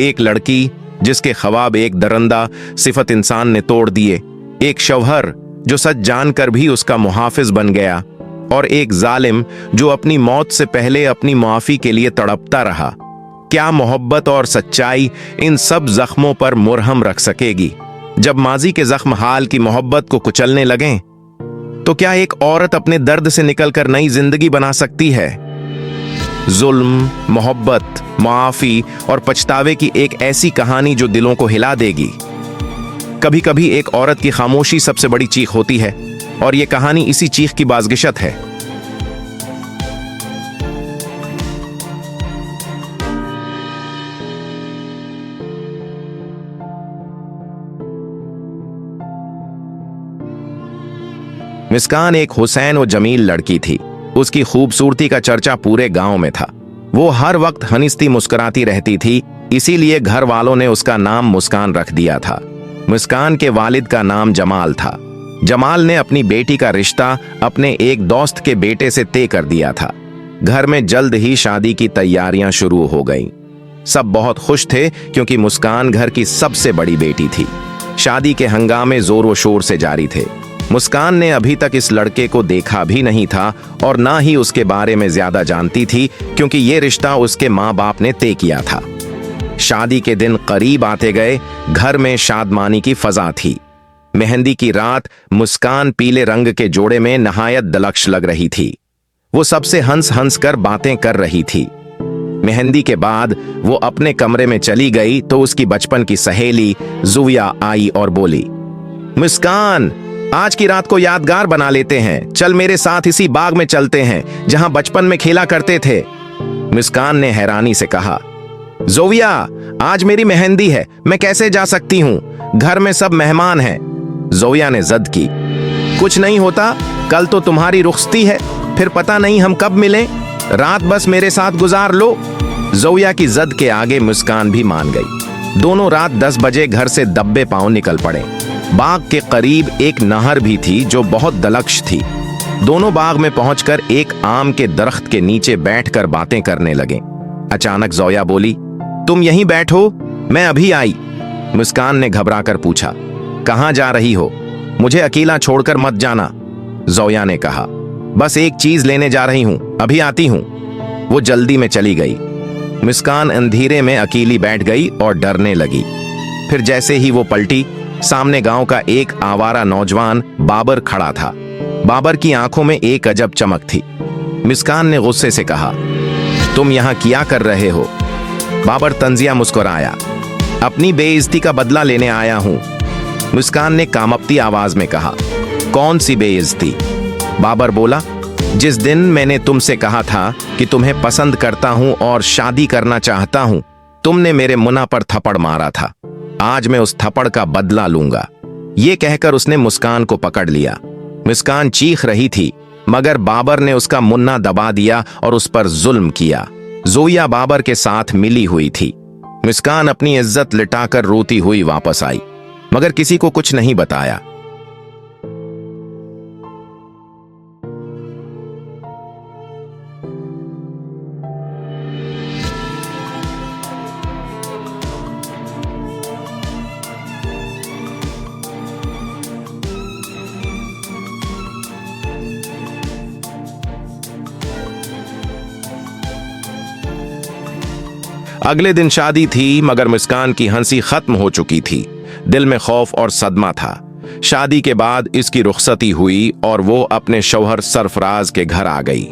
एक लड़की जिसके ख्वाब एक दरंदा सिफत इंसान ने तोड़ दिए, एक शौहर जो सच जानकर भी उसका मुहाफिज बन गया, और एक जालिम जो अपनी मौत से पहले अपनी मुआफी के लिए तड़पता रहा। क्या मोहब्बत और सच्चाई इन सब जख्मों पर मुरहम रख सकेगी? जब माजी के जख्म हाल की मोहब्बत को कुचलने लगें, तो क्या एक औरत अपने दर्द से निकलकर नई जिंदगी बना सकती है? जुल्म, मोहब्बत, मुआफी और पछतावे की एक ऐसी कहानी जो दिलों को हिला देगी। कभी कभी एक औरत की खामोशी सबसे बड़ी चीख होती है, और यह कहानी इसी चीख की बाज़गिशत है। मुस्कान एक हुसैन और जमील लड़की थी। उसकी खूबसूरती का चर्चा पूरे गांव में था। वो हर वक्त हंसती मुस्कुराती रहती थी, इसीलिए घर वालों ने उसका नाम मुस्कान रख दिया था। मुस्कान के वालिद का नाम जमाल था। जमाल ने अपनी बेटी का रिश्ता अपने एक दोस्त के बेटे से तय कर दिया था। घर में जल्द ही शादी की तैयारियां शुरू हो गईं। सब बहुत खुश थे क्योंकि मुस्कान घर की सबसे बड़ी बेटी थी। शादी के हंगामे जोर शोर से जारी थे। मुस्कान ने अभी तक इस लड़के को देखा भी नहीं था और ना ही उसके बारे में ज्यादा जानती थी, क्योंकि ये रिश्ता उसके माँ बाप ने तय किया था। शादी के दिन करीब आते गए। घर में शादमानी की फजा थी। मेहंदी की रात मुस्कान पीले रंग के जोड़े में नहायत दलक्ष लग रही थी। वो सबसे हंस हंस कर बातें कर रही थी। मेहंदी के बाद वो अपने कमरे में चली गई तो उसकी बचपन की सहेली जुविया आई और बोली, मुस्कान, आज की रात को यादगार बना लेते हैं। चल मेरे साथ इसी बाग में चलते हैं जहां बचपन में खेला करते थे। मुस्कान ने हैरानी से कहा, जोविया, आज मेरी मेहंदी है, मैं कैसे जा सकती हूं? घर में सब मेहमान हैं। जोविया ने जिद की, कुछ नहीं होता, कल तो तुम्हारी रुखसती है, फिर पता नहीं हम कब मिलें। रात बस मेरे साथ गुजार लो। जोविया की जिद के आगे मुस्कान भी मान गई। दोनों रात 10 बजे घर से दब्बे पांव निकल पड़े। बाग के करीब एक नहर भी थी जो बहुत दलक्ष थी। दोनों बाग में पहुंचकर एक आम के दरख्त के नीचे बैठकर बातें करने लगे। अचानक जोया बोली, तुम यहीं बैठो, मैं अभी आई। मुस्कान ने घबराकर पूछा, कहां जा रही हो? मुझे अकेला छोड़कर मत जाना। जोया ने कहा, बस एक चीज लेने जा रही हूं, अभी आती हूं। वो जल्दी में चली गई। मुस्कान अंधेरे में अकेली बैठ गई और डरने लगी। फिर जैसे ही वो पलटी, सामने गांव का एक आवारा नौजवान बाबर खड़ा था। बाबर की आंखों में एक अजब चमक थी। मुस्कान ने गुस्से से कहा, तुम यहां क्या कर रहे हो? बाबर तंजिया मुस्कुराया, अपनी बेइज्जती का बदला लेने आया हूं। मुस्कान ने कामपती आवाज में कहा, कौन सी बेइज्जती? बाबर बोला, जिस दिन मैंने तुमसे कहा था कि तुम्हें पसंद करता हूं और शादी करना चाहता हूं, तुमने मेरे मुन्ना पर थप्पड़ मारा था। आज मैं उस थप्पड़ का बदला लूंगा। ये कहकर उसने मुस्कान को पकड़ लिया। मुस्कान चीख रही थी, मगर बाबर ने उसका मुन्ना दबा दिया और उस पर जुल्म किया। जोया बाबर के साथ मिली हुई थी। मुस्कान अपनी इज्जत लिटाकर रोती हुई वापस आई, मगर किसी को कुछ नहीं बताया। अगले दिन शादी थी, मगर मुस्कान की हंसी खत्म हो चुकी थी। दिल में खौफ और सदमा था। शादी के बाद इसकी रुखसती हुई और वो अपने शौहर सरफराज के घर आ गई।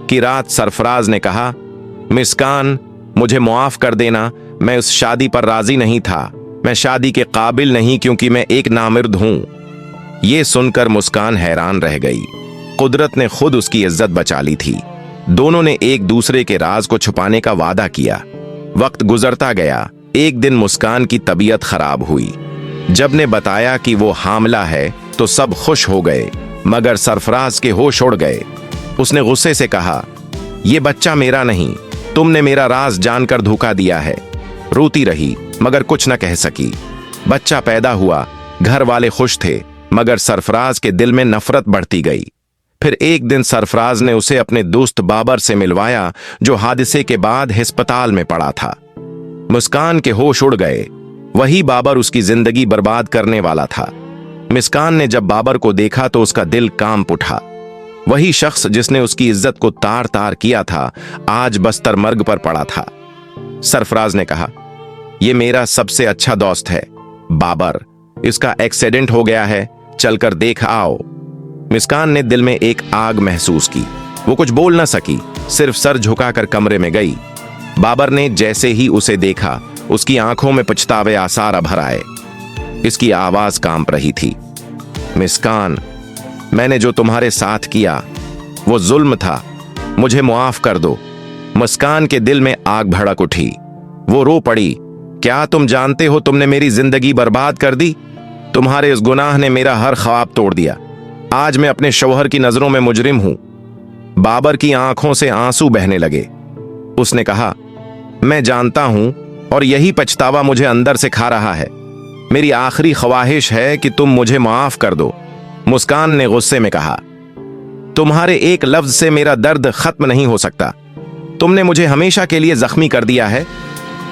कि रात सरफराज ने कहा, मुस्कान, मुझे मुआफ कर देना, मैं उस शादी पर राजी नहीं था। मैं शादी के काबिल नहीं क्योंकि मैं एक नामिर्द हूं। ये सुनकर मुस्कान हैरान रह गई। कुदरत ने खुद उसकी इज्जत बचा ली थी। दोनों ने एक दूसरे के राज को छुपाने का वादा किया। वक्त गुजरता गया। एक दिन मुस्कान की तबीयत खराब हुई। जब ने बताया कि वो हामला है तो सब खुश हो गए, मगर सरफराज के होश उड़ गए। उसने गुस्से से कहा, यह बच्चा मेरा नहीं, तुमने मेरा राज जानकर धोखा दिया है। रोती रही मगर कुछ न कह सकी। बच्चा पैदा हुआ, घर वाले खुश थे, मगर सरफराज के दिल में नफरत बढ़ती गई। फिर एक दिन सरफराज ने उसे अपने दोस्त बाबर से मिलवाया, जो हादसे के बाद अस्पताल में पड़ा था। मुस्कान के होश उड़ गए। वही बाबर उसकी जिंदगी बर्बाद करने वाला था। मुस्कान ने जब बाबर को देखा तो उसका दिल कांप उठा। वही शख्स जिसने उसकी इज्जत को तार तार किया था, आज बस्तर मर्ग पर पड़ा था। सरफराज ने कहा, यह मेरा सबसे अच्छा दोस्त है बाबर, इसका एक्सीडेंट हो गया है, चलकर देख आओ। मुस्कान ने दिल में एक आग महसूस की। वो कुछ बोल न सकी, सिर्फ सर झुकाकर कमरे में गई। बाबर ने जैसे ही उसे देखा, उसकी आंखों में पछतावे आसार भर आए। इसकी आवाज कांप रही थी। मुस्कान, मैंने जो तुम्हारे साथ किया वो जुल्म था, मुझे मुआफ कर दो। मुस्कान के दिल में आग भड़क उठी। वो रो पड़ी। क्या तुम जानते हो तुमने मेरी जिंदगी बर्बाद कर दी? तुम्हारे इस गुनाह ने मेरा हर ख्वाब तोड़ दिया। आज मैं अपने शौहर की नजरों में मुजरिम हूं। बाबर की आंखों से आंसू बहने लगे। उसने कहा, मैं जानता हूं और यही पछतावा मुझे अंदर से खा रहा है। मेरी आखिरी ख्वाहिश है कि तुम मुझे माफ कर दो। मुस्कान ने गुस्से में कहा, तुम्हारे एक लफ्ज से मेरा दर्द खत्म नहीं हो सकता। तुमने मुझे हमेशा के लिए जख्मी कर दिया है।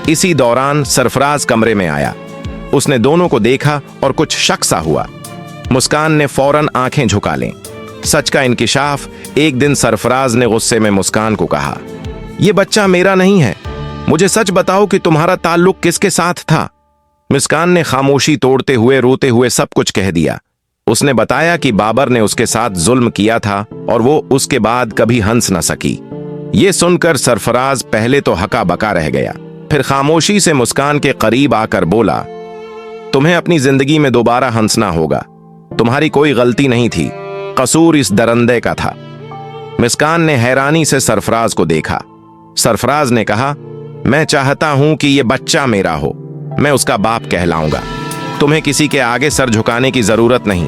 इसी दौरान सरफराज कमरे में आया। उसने दोनों को देखा और कुछ शक सा हुआ। मुस्कान ने फौरन आंखें झुका लें। सच का इंकिशाफ। एक दिन सरफराज ने गुस्से में मुस्कान को कहा, यह बच्चा मेरा नहीं है, मुझे सच बताओ कि तुम्हारा ताल्लुक किसके साथ था? मुस्कान ने खामोशी तोड़ते हुए रोते हुए सब कुछ कह दिया। उसने बताया कि बाबर ने उसके साथ जुल्म किया था और वो उसके बाद कभी हंस न सकी। ये सुनकर सरफराज पहले तो हका बका रह गया, फिर खामोशी से मुस्कान के करीब आकर बोला, तुम्हें अपनी जिंदगी में दोबारा हंसना होगा। तुम्हारी कोई गलती नहीं थी, कसूर इस दरंदे का था। मुस्कान ने हैरानी से सरफराज को देखा। सरफराज ने कहा, मैं चाहता हूं कि यह बच्चा मेरा हो, मैं उसका बाप कहलाऊंगा। तुम्हें किसी के आगे सर झुकाने की जरूरत नहीं।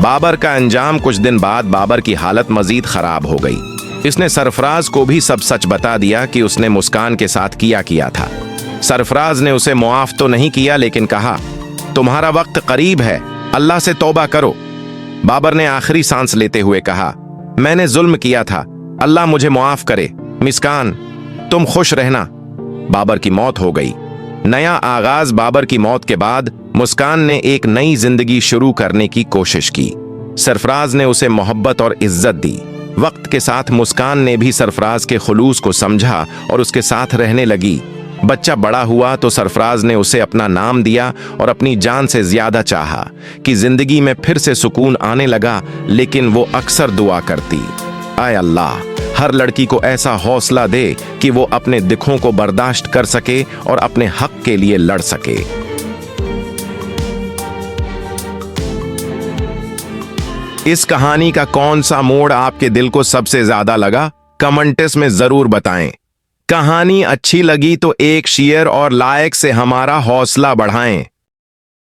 बाबर का अंजाम। कुछ दिन बाद बाबर की हालत मजीद खराब हो गई। इसने सरफराज को भी सब सच बता दिया कि उसने मुस्कान के साथ किया था। सरफराज ने उसे मुआफ तो नहीं किया, लेकिन कहा, तुम्हारा वक्त करीब है, अल्लाह से तौबा करो। बाबर ने आखिरी सांस लेते हुए कहा, मैंने जुल्म किया था, अल्लाह मुझे मुआफ करे। मुस्कान, तुम खुश रहना। बाबर की मौत हो गई। नया आगाज। बाबर की मौत के बाद मुस्कान ने एक नई जिंदगी शुरू करने की कोशिश की। सरफराज ने उसे मोहब्बत और इज्जत दी। वक्त के साथ मुस्कान ने भी सरफराज के खुलूस को समझा और उसके साथ रहने लगी। बच्चा बड़ा हुआ तो सरफराज ने उसे अपना नाम दिया और अपनी जान से ज्यादा चाहा कि जिंदगी में फिर से सुकून आने लगा। लेकिन वो अक्सर दुआ करती, आय अल्लाह, हर लड़की को ऐसा हौसला दे कि वो अपने दुखों को बर्दाश्त कर सके और अपने हक के लिए लड़ सके। इस कहानी का कौन सा मोड़ आपके दिल को सबसे ज्यादा लगा? कमेंट्स में जरूर बताएं। कहानी अच्छी लगी तो एक शेयर और लाइक से हमारा हौसला बढ़ाएं।